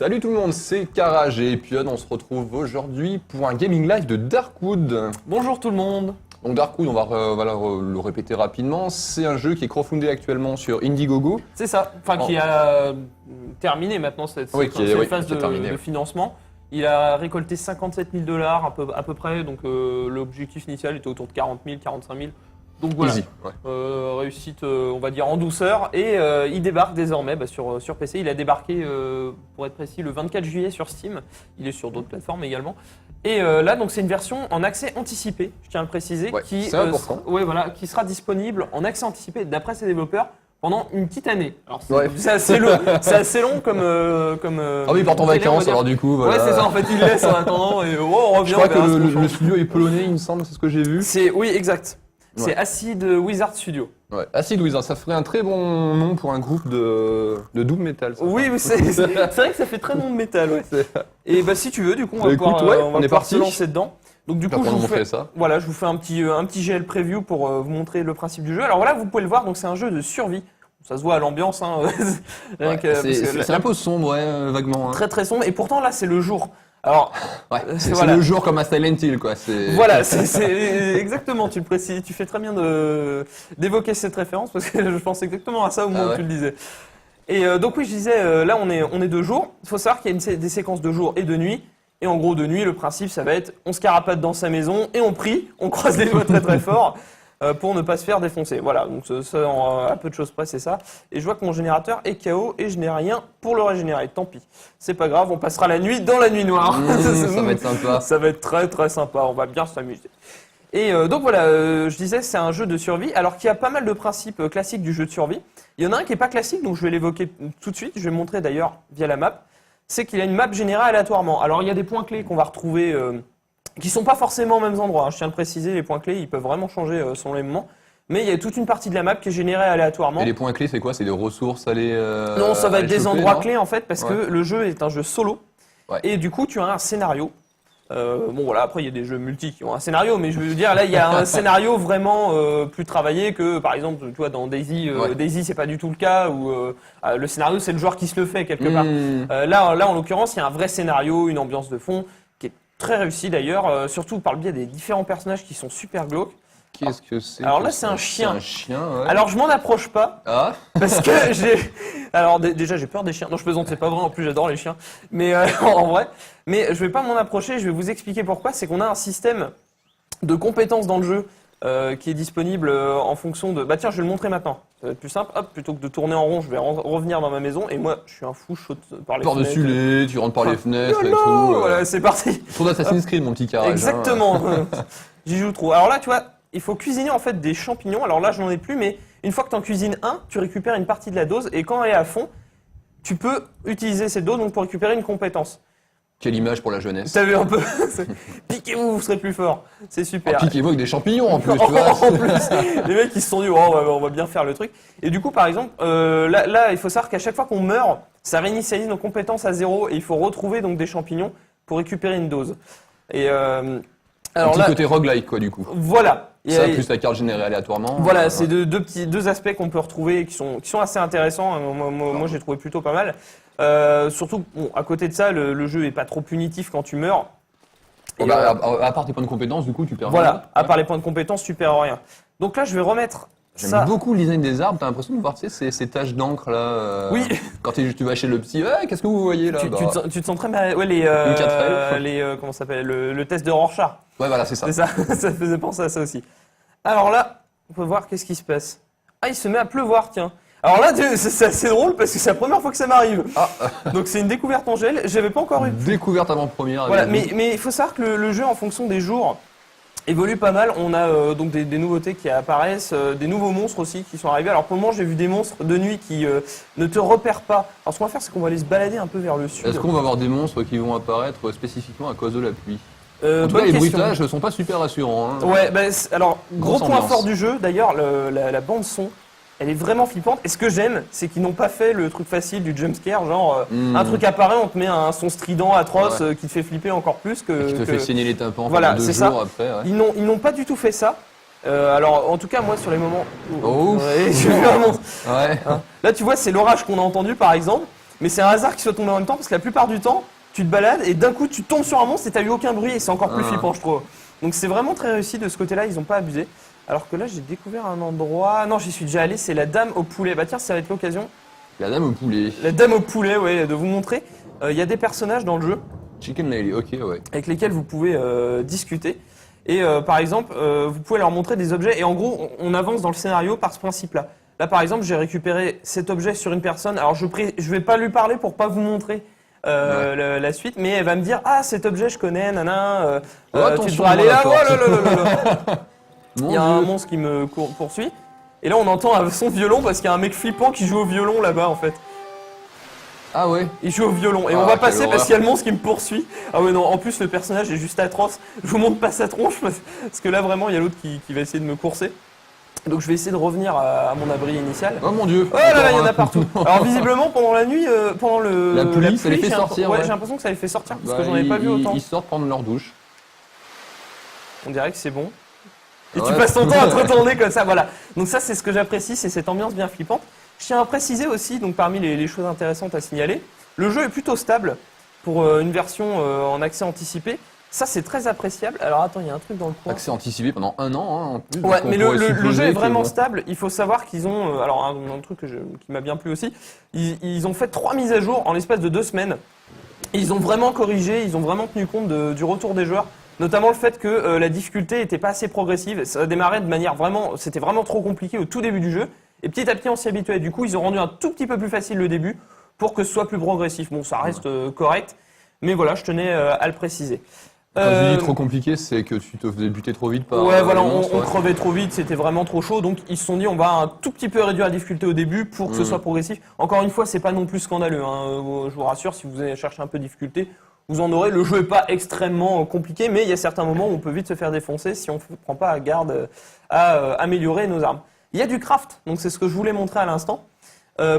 Salut tout le monde, c'est Karaj et Pion. On se retrouve aujourd'hui pour un gaming live de Darkwood. Bonjour tout le monde. Donc Darkwood, on va le répéter rapidement, c'est un jeu qui est crowdfundé actuellement sur Indiegogo. C'est ça, qui a terminé maintenant cette phase de financement. Il a récolté 57 000 $ à peu près, donc l'objectif initial était autour de 40 000, 45 000. Donc voilà, Easy, réussite on va dire en douceur et il débarque désormais sur PC. Il a débarqué pour être précis le 24 juillet sur Steam, il est sur d'autres plateformes également. Et là donc c'est une version en accès anticipé, je tiens à le préciser, qui sera disponible en accès anticipé d'après ses développeurs pendant une petite année. Alors c'est assez long comme ah oui, il part en vacances alors du coup voilà. Ouais, c'est ça, en fait il laisse en attendant et on revient. Je crois que le studio est polonais, il me semble, c'est ce que j'ai vu. Oui, exact. C'est Acid Wizard Studio. Ouais, Acid Wizard, ça ferait un très bon nom pour un groupe de doom metal. Ça. Oui, c'est vrai que ça fait très nom de métal. Ouais. Et si tu veux, du coup, on va pouvoir se lancer dedans. Donc du coup, je vous fais un petit GL preview pour vous montrer le principe du jeu. Alors voilà, vous pouvez le voir, donc c'est un jeu de survie. Ça se voit à l'ambiance. Hein. C'est un peu sombre, vaguement. Hein. Très très sombre. Et pourtant là, c'est le jour. Alors, c'est le jour comme à Silent Hill, quoi. Voilà, c'est exactement. Tu le précises, tu fais très bien d'évoquer cette référence parce que je pense exactement à ça au moment où tu le disais. Et donc oui, je disais, là on est de jour. Il faut savoir qu'il y a des séquences de jour et de nuit. Et en gros, de nuit, le principe, ça va être, on se carapate dans sa maison et on prie, on croise les doigts très très fort. Pour ne pas se faire défoncer. Voilà, donc ça, à peu de choses près, c'est ça. Et je vois que mon générateur est KO et je n'ai rien pour le régénérer. Tant pis. C'est pas grave, on passera la nuit dans la nuit noire. Ça va être sympa. Ça va être très très sympa, on va bien s'amuser. Et donc voilà, je disais, c'est un jeu de survie, alors qu'il y a pas mal de principes classiques du jeu de survie. Il y en a un qui n'est pas classique, donc je vais l'évoquer tout de suite. Je vais montrer d'ailleurs via la map. C'est qu'il y a une map générée aléatoirement. Alors il y a des points clés qu'on va retrouver... qui sont pas forcément aux mêmes endroits. Je tiens à le préciser, les points clés, ils peuvent vraiment changer selon les moments. Mais il y a toute une partie de la map qui est générée aléatoirement. Et les points clés, c'est quoi? C'est des ressources à aller Non, ça va être des endroits clés en fait, parce que le jeu est un jeu solo. Ouais. Et du coup, tu as un scénario. Après il y a des jeux multi qui ont un scénario, mais je veux dire, là il y a un scénario vraiment plus travaillé que par exemple, tu vois, dans Daisy. Daisy, c'est pas du tout le cas, où le scénario, c'est le joueur qui se le fait quelque part. Là, en l'occurrence, il y a un vrai scénario, une ambiance de fond. Très réussi d'ailleurs, surtout par le biais des différents personnages qui sont super glauques. Qu'est-ce que c'est? Alors là, c'est un chien. C'est un chien, ouais. Alors je m'en approche pas. Ah. Parce que Alors déjà, j'ai peur des chiens. Non, je plaisante, c'est pas vrai. En plus, j'adore les chiens. Mais en vrai. Mais je vais pas m'en approcher. Je vais vous expliquer pourquoi. C'est qu'on a un système de compétences dans le jeu qui est disponible en fonction de... Tiens, je vais le montrer maintenant. Ça va être plus simple. Hop, plutôt que de tourner en rond, je vais revenir dans ma maison. Et moi, je suis un fou, je saute par les fenêtres. Par-dessus tu rentres par les fenêtres et tout. Voilà, c'est parti. Trop d'Assassin's Creed, mon petit Karaj. Exactement. J'y joue trop. Alors là, tu vois, il faut cuisiner en fait des champignons. Alors là, je n'en ai plus, mais une fois que tu en cuisines un, tu récupères une partie de la dose. Et quand elle est à fond, tu peux utiliser cette dose donc, pour récupérer une compétence. Quelle image pour la jeunesse. T'as vu un peu? Piquez-vous, vous serez plus fort. C'est super. Piquez-vous avec des champignons en plus, tu vois. En plus, les mecs ils se sont dit, on va bien faire le truc. Et du coup, par exemple, là, il faut savoir qu'à chaque fois qu'on meurt, ça réinitialise nos compétences à 0 et il faut retrouver donc des champignons pour récupérer une dose. Et alors un petit côté roguelike quoi du coup. Voilà. Ça plus la carte générée aléatoirement. Voilà, c'est deux aspects qu'on peut retrouver qui sont assez intéressants. Moi j'ai trouvé plutôt pas mal. Surtout, à côté de ça, le jeu est pas trop punitif quand tu meurs. À part tes points de compétence, du coup, tu perds rien. Voilà, à part les points de compétence, tu perds rien. Donc là, je vais remettre J'aime beaucoup le design des arbres. T'as l'impression de voir ces taches d'encre là. Oui. Quand tu vas chez le psy, qu'est-ce que vous voyez là? Tu te sens très mal. Ouais, comment ça s'appelle le test de Rorschach. Ouais, voilà, c'est ça. C'est ça. Ça faisait penser à ça aussi. Alors là, on peut voir qu'est-ce qui se passe. Ah, il se met à pleuvoir, tiens. Alors là, c'est assez drôle parce que c'est la première fois que ça m'arrive. Donc c'est une découverte en gel. J'avais pas encore eu. Découverte avant-première. Voilà, mais il faut savoir que le jeu, en fonction des jours, évolue pas mal. On a donc des nouveautés qui apparaissent, des nouveaux monstres aussi qui sont arrivés. Alors pour le moment, j'ai vu des monstres de nuit qui ne te repèrent pas. Alors ce qu'on va faire, c'est qu'on va aller se balader un peu vers le sud. Est-ce qu'on va avoir des monstres qui vont apparaître spécifiquement à cause de la pluie? En tout cas, les bruitages ne sont pas super rassurants. Hein. Ouais, alors gros point fort du jeu, d'ailleurs, la bande son. Elle est vraiment flippante. Et ce que j'aime, c'est qu'ils n'ont pas fait le truc facile du jumpscare, genre un truc apparaît, on te met un son strident atroce qui te fait flipper encore plus que. Qui te fait saigner les tympans voilà, pendant 2 jours après. Ouais. Ils n'ont pas du tout fait ça. Alors en tout cas moi sur les moments. Oh. J'ai vu un monstre. Ouais. Là tu vois c'est l'orage qu'on a entendu par exemple. mais c'est un hasard qu'il soit tombé en même temps parce que la plupart du temps, tu te balades et d'un coup tu tombes sur un monstre et t'as eu aucun bruit et c'est encore plus flippant, je trouve. Donc c'est vraiment très réussi de ce côté-là, ils ont pas abusé. Alors que là, j'ai découvert un endroit. Non, j'y suis déjà allé, c'est la Dame au poulet. Bah tiens, ça va être l'occasion. La Dame au poulet. La Dame au poulet, ouais, de vous montrer. Il y a des personnages dans le jeu. Chicken Lady, ok, ouais. Avec lesquels vous pouvez discuter. Et par exemple, vous pouvez leur montrer des objets. Et en gros, on avance dans le scénario par ce principe-là. Là, par exemple, j'ai récupéré cet objet sur une personne. Alors, je vais pas lui parler pour pas vous montrer la suite, mais elle va me dire ah cet objet je connais, nana. Tu devrais aller là. Il y a un monstre qui me poursuit. Et là, on entend son violon parce qu'il y a un mec flippant qui joue au violon là-bas en fait. Ah ouais. Il joue au violon et on va passer parce qu'il y a le monstre qui me poursuit. Ah ouais non, en plus le personnage est juste atroce. Je vous montre pas sa tronche parce que là vraiment il y a l'autre qui va essayer de me courser. Donc je vais essayer de revenir à mon abri initial. Oh mon dieu. Oh là là, il y en a partout. Alors visiblement pendant la nuit, pendant la pluie, ça les fait sortir. Ouais, j'ai l'impression que ça les fait sortir parce que j'en avais pas vu autant. Ils sortent prendre leur douche. On dirait que c'est bon. Et tu passes ton temps à te retourner comme ça, voilà. Donc ça c'est ce que j'apprécie, c'est cette ambiance bien flippante. Je tiens à préciser aussi, donc parmi les choses intéressantes à signaler, le jeu est plutôt stable pour une version en accès anticipé. Ça c'est très appréciable. Alors attends, il y a un truc dans le coin. Accès anticipé pendant 1 an hein, en plus. Ouais, mais le jeu est vraiment stable. Il faut savoir qu'ils ont, alors un truc qui m'a bien plu aussi, ils ont fait 3 mises à jour en l'espace de 2 semaines. Et ils ont vraiment corrigé, ils ont vraiment tenu compte du retour des joueurs. Notamment le fait que la difficulté n'était pas assez progressive. Ça démarrait de manière vraiment, c'était vraiment trop compliqué au tout début du jeu. Et petit à petit, on s'y habituait. Du coup, ils ont rendu un tout petit peu plus facile le début pour que ce soit plus progressif. Bon, ça reste correct, mais voilà, je tenais à le préciser. Quand tu dis trop compliqué, c'est que tu te faisais buter trop vite par. Ouais, voilà, on crevait trop vite, c'était vraiment trop chaud. Donc ils se sont dit, on va un tout petit peu réduire la difficulté au début pour que ce soit progressif. Encore une fois, c'est pas non plus scandaleux. Hein. Je vous rassure, si vous allez chercher un peu de difficulté, vous en aurez. Le jeu est pas extrêmement compliqué, mais il y a certains moments où on peut vite se faire défoncer si on ne prend pas garde à améliorer nos armes. Il y a du craft, donc c'est ce que je voulais montrer à l'instant.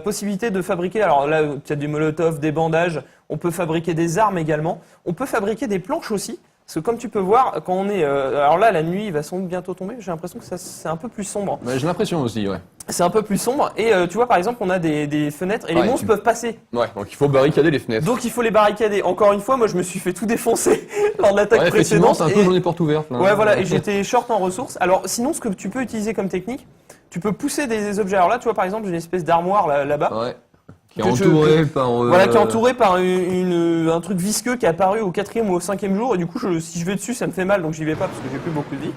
Possibilité de fabriquer, alors là, il y a du molotov, des bandages, on peut fabriquer des armes également. On peut fabriquer des planches aussi, parce que comme tu peux voir, quand on est... alors là, la nuit va bientôt tomber, j'ai l'impression que c'est un peu plus sombre. Ouais, j'ai l'impression aussi, ouais. C'est un peu plus sombre, et tu vois, par exemple, on a des fenêtres, et les monstres peuvent passer. Ouais, donc il faut barricader les fenêtres. Donc il faut les barricader. Encore une fois, moi je me suis fait tout défoncer lors de l'attaque précédente. C'est un peu journée porte ouverte. Là. Ouais, voilà, et j'étais short en ressources. Alors sinon, ce que tu peux utiliser comme technique, tu peux pousser des objets. Alors là, tu vois, par exemple, j'ai une espèce d'armoire là-bas. Ouais. Qui est entouré par. Voilà, qui est entouré par un truc visqueux qui est apparu au 4e ou au 5e jour. Et du coup, si je vais dessus, ça me fait mal, donc j'y vais pas parce que j'ai plus beaucoup de vie.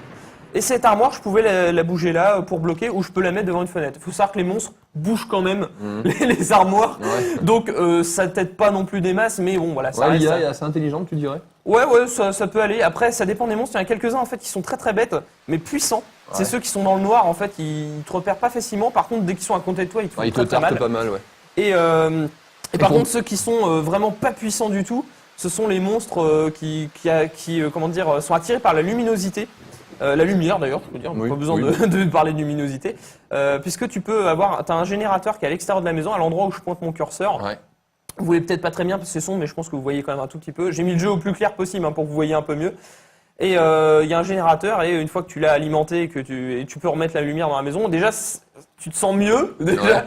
Et cette armoire, je pouvais la bouger là pour bloquer ou je peux la mettre devant une fenêtre. Il faut savoir que les monstres bougent quand même les armoires. Ouais. Donc ça t'aide pas non plus des masses, mais bon, voilà. Ça l'IA est assez intelligente, tu dirais ? Ouais, ça peut aller. Après, ça dépend des monstres. Il y en a quelques-uns en fait qui sont très très bêtes, mais puissants. Ouais. C'est ceux qui sont dans le noir, en fait, ils te repèrent pas facilement. Par contre, dès qu'ils sont à côté de toi, ils te font très mal. Pas mal, ouais. Et par contre, ceux qui sont vraiment pas puissants du tout, ce sont les monstres qui sont attirés par la luminosité. La lumière d'ailleurs, je peux dire, pas besoin de parler de luminosité, puisque t'as un générateur qui est à l'extérieur de la maison, à l'endroit où je pointe mon curseur. Ouais. Vous voyez peut-être pas très bien parce que c'est sombre, mais je pense que vous voyez quand même un tout petit peu. J'ai mis le jeu au plus clair possible pour que vous voyez un peu mieux. Et il y a un générateur et une fois que tu l'as alimenté et que tu peux remettre la lumière dans la maison, déjà tu te sens mieux déjà,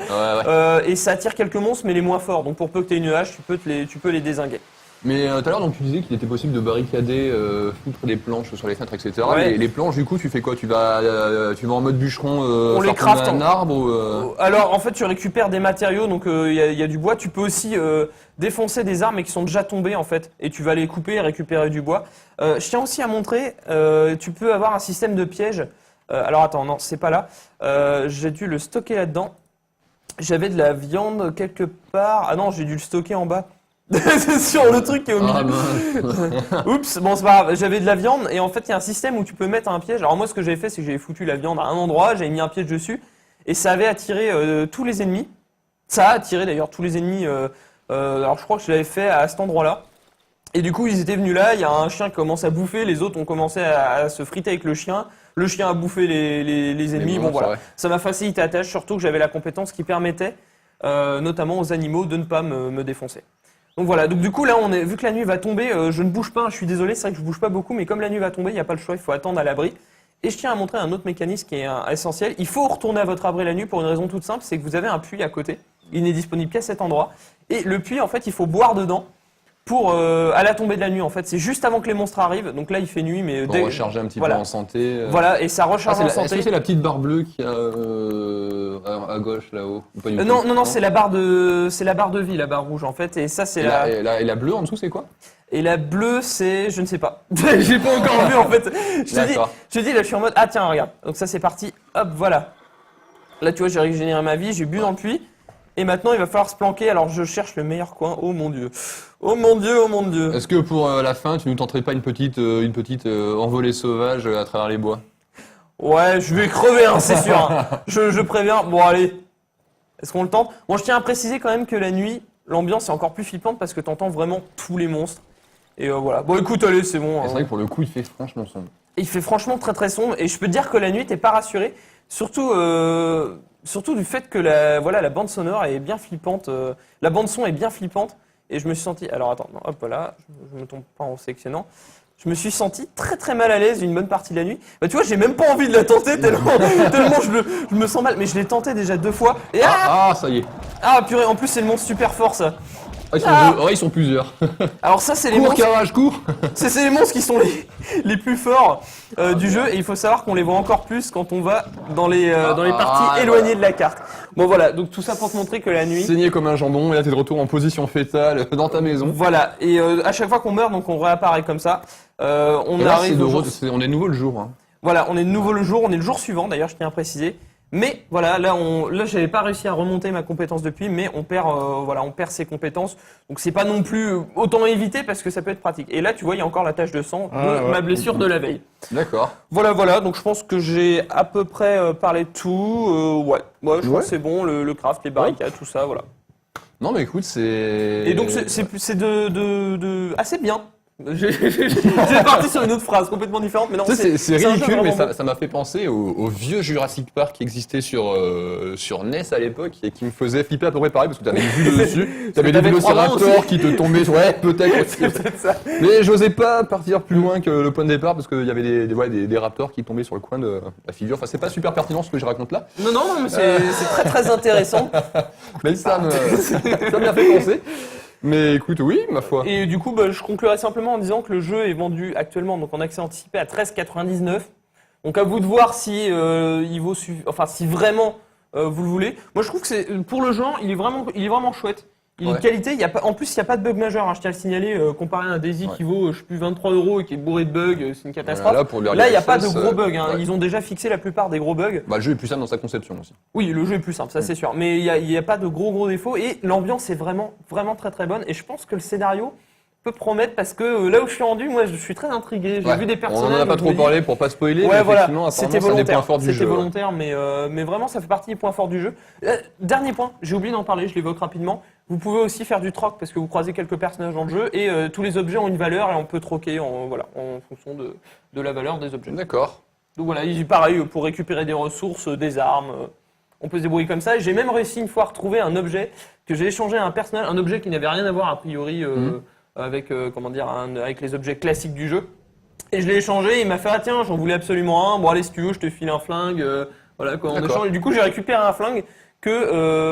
et ça attire quelques monstres mais les moins forts. Donc pour peu que tu aies une hache, tu peux les dézinguer. Mais tout à l'heure, donc tu disais qu'il était possible de barricader, foutre des planches sur les fenêtres, etc. Ouais. Les planches, du coup, tu fais quoi ? Tu vas en mode bûcheron, on les craft un arbre Alors, en fait, tu récupères des matériaux, donc il y a du bois. Tu peux aussi défoncer des arbres qui sont déjà tombés, en fait, et tu vas les couper et récupérer du bois. Je tiens aussi à montrer, tu peux avoir un système de piège. Alors, attends, non, c'est pas là. J'ai dû le stocker là-dedans. J'avais de la viande quelque part. Ah non, j'ai dû le stocker en bas. C'est sur le truc qui est au milieu. Oups, bon c'est pas grave, j'avais de la viande et en fait il y a un système où tu peux mettre un piège. Alors moi ce que j'avais fait c'est que j'avais foutu la viande à un endroit, j'avais mis un piège dessus et ça avait attiré tous les ennemis. Ça a attiré d'ailleurs tous les ennemis, alors je crois que je l'avais fait à cet endroit-là. Et du coup ils étaient venus là, il y a un chien qui commence à bouffer, les autres ont commencé à se friter avec le chien a bouffé les ennemis, bon voilà. Ça m'a facilité la tâche, surtout que j'avais la compétence qui permettait notamment aux animaux de ne pas me défoncer. Donc voilà, donc du coup là vu que la nuit va tomber, je ne bouge pas, je suis désolé, c'est vrai que je bouge pas beaucoup, mais comme la nuit va tomber, il n'y a pas le choix, il faut attendre à l'abri. Et je tiens à montrer un autre mécanisme qui est essentiel, il faut retourner à votre abri la nuit pour une raison toute simple, c'est que vous avez un puits à côté. Il n'est disponible qu'à cet endroit. Et le puits, en fait, il faut boire dedans pour à la tombée de la nuit. En fait, c'est juste avant que les monstres arrivent. Donc là, il fait nuit, mais pour recharger un petit peu en santé. Voilà, et ça recharge en santé. Est-ce que c'est la petite barre bleue qui a à gauche là-haut? Non, c'est la barre de vie, la barre rouge en fait. Et ça, c'est et la bleue en dessous, c'est quoi? Et la bleue, c'est, je ne sais pas. J'ai pas encore vu en fait. Je te dis, là, je suis en mode, ah tiens, regarde. Donc ça, c'est parti. Hop, voilà. Là, tu vois, j'ai régénéré ma vie, j'ai bu dans le puits. Et maintenant, il va falloir se planquer. Alors, je cherche le meilleur coin. Oh mon Dieu. Oh mon Dieu, oh mon Dieu. Est-ce que pour la fin, tu ne tenterais pas une petite envolée sauvage à travers les bois? Ouais, je vais crever, hein, c'est sûr. Hein. Je préviens. Bon, allez. Est-ce qu'on le tente? Bon, je tiens à préciser quand même que la nuit, l'ambiance est encore plus flippante parce que tu entends vraiment tous les monstres. Et voilà. Bon, écoute, allez, c'est bon. C'est vrai que pour le coup, il fait franchement sombre. Il fait franchement très très sombre. Et je peux te dire que la nuit, t'es pas rassuré. Surtout du fait que la bande sonore est bien flippante. La bande son est bien flippante. Et je me suis senti... Alors attends, non, hop, voilà. Je me tombe pas en sélectionnant. Je me suis senti très très mal à l'aise une bonne partie de la nuit. Bah tu vois, j'ai même pas envie de la tenter tellement je me sens mal. Mais je l'ai tenté déjà 2 fois. Et ça y est. Ah purée, en plus c'est le monstre super fort ça. Ils sont plusieurs. Alors ça c'est les monstres. Carrage, cours. C'est les monstres qui sont les plus forts du jeu. Et il faut savoir qu'on les voit encore plus quand on va dans les parties éloignées de la carte. Bon voilà, donc tout ça pour te montrer que la nuit... Saigné comme un jambon, et là t'es de retour en position fétale dans ta maison. Voilà, et à chaque fois qu'on meurt, donc on réapparaît comme ça. On arrive on est nouveau le jour. Hein. Voilà, on est de nouveau le jour, on est le jour suivant d'ailleurs, je tiens à préciser. Mais voilà, là j'avais pas réussi à remonter ma compétence depuis, mais on perd ses compétences. Donc c'est pas non plus autant éviter parce que ça peut être pratique. Et là tu vois, il y a encore la tache de sang de ma blessure de la veille. D'accord. Voilà, donc je pense que j'ai à peu près parlé de tout. Je pense que c'est bon, le craft, les barricades, tout ça, voilà. Non mais écoute, c'est... Et donc c'est de assez bien. J'ai parti sur une autre phrase complètement différente, mais non. C'est ridicule, mais ça m'a fait penser au vieux Jurassic Park qui existait sur NES à l'époque et qui me faisait flipper à peu près pareil parce que t'avais une vue dessus, t'avais des vélociraptors qui te tombaient. Ouais, peut-être aussi. Peut-être ça. Mais j'osais pas partir plus loin que le point de départ parce qu'il y avait des raptors qui tombaient sur le coin de la figure. Enfin, c'est pas super pertinent ce que je raconte là. Non, mais c'est très très intéressant. Mais ça m'a fait penser. Mais écoute, oui, ma foi. Et du coup, je conclurai simplement en disant que le jeu est vendu actuellement donc en accès anticipé à 13,99 €. Donc à vous de voir si il vaut, si vraiment vous le voulez. Moi, je trouve que c'est pour le genre, il est vraiment chouette. Il est de qualité. En plus, il n'y a pas de bug majeur. Hein, je tiens à le signaler. Comparé à un Daisy qui vaut, je sais plus, 23 € et qui est bourré de bugs, c'est une catastrophe. Là, il n'y a pas de gros bugs. Hein. Ils ont déjà fixé la plupart des gros bugs. Le jeu est plus simple dans sa conception aussi. Oui, le jeu est plus simple, ça c'est sûr. Mais il n'y a pas de gros défauts et l'ambiance est vraiment très très bonne. Et je pense que le scénario peut promettre parce que là où je suis rendu, moi je suis très intrigué. J'ai vu des personnages. On en a pas trop parlé pour pas spoiler. Ouais, mais voilà. C'était volontaire. C'était volontaire, mais vraiment ça fait partie des points forts du jeu. Dernier point, j'ai oublié d'en parler, je l'évoque rapidement. Vous pouvez aussi faire du troc parce que vous croisez quelques personnages dans le jeu et tous les objets ont une valeur et on peut troquer en fonction de la valeur des objets. D'accord. Donc voilà, pareil pour récupérer des ressources, des armes. On peut se débrouiller comme ça. Et j'ai même réussi une fois à retrouver un objet que j'ai échangé à un personnage, un objet qui n'avait rien à voir a priori avec les objets classiques du jeu. Et je l'ai échangé. Il m'a fait tiens, j'en voulais absolument un. Bon allez si tu veux, je te file un flingue. Voilà quoi. En échange. Et du coup j'ai récupéré un flingue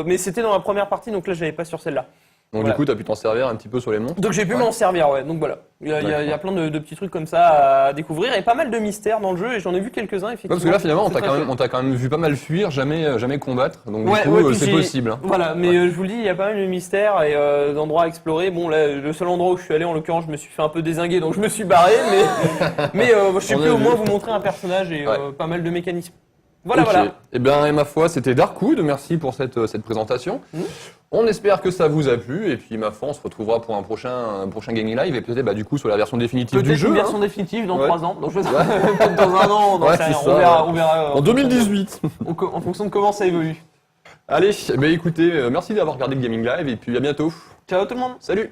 mais c'était dans la première partie, donc là je l'avais pas sur celle-là. Donc du coup, tu as pu t'en servir un petit peu sur les monstres. Donc j'ai pu m'en servir, ouais. Donc voilà, il y a plein de petits trucs comme ça à découvrir et pas mal de mystères dans le jeu et j'en ai vu quelques-uns effectivement. Parce que là finalement, on t'a quand même vu pas mal fuir, jamais combattre. Donc du coup, c'est possible. Hein. Voilà, mais je vous le dis, il y a pas mal de mystères et d'endroits à explorer. Bon là, le seul endroit où je suis allé, en l'occurrence, je me suis fait un peu dézinguer, donc je me suis barré. Mais je sais plus au moins vous montrer un personnage et pas mal de mécanismes. Voilà. Eh bien, ma foi, c'était Darkwood. Merci pour cette présentation. On espère que ça vous a plu. Et puis, ma foi, on se retrouvera pour un prochain gaming live. Et peut-être, du coup, sur la version définitive du jeu. Peut-être une version définitive dans 3 ans. Donc, peut-être dans 1 an. On verra. En 2018. En fonction de comment ça évolue. Allez, écoutez, merci d'avoir regardé le gaming live. Et puis, à bientôt. Ciao tout le monde. Salut.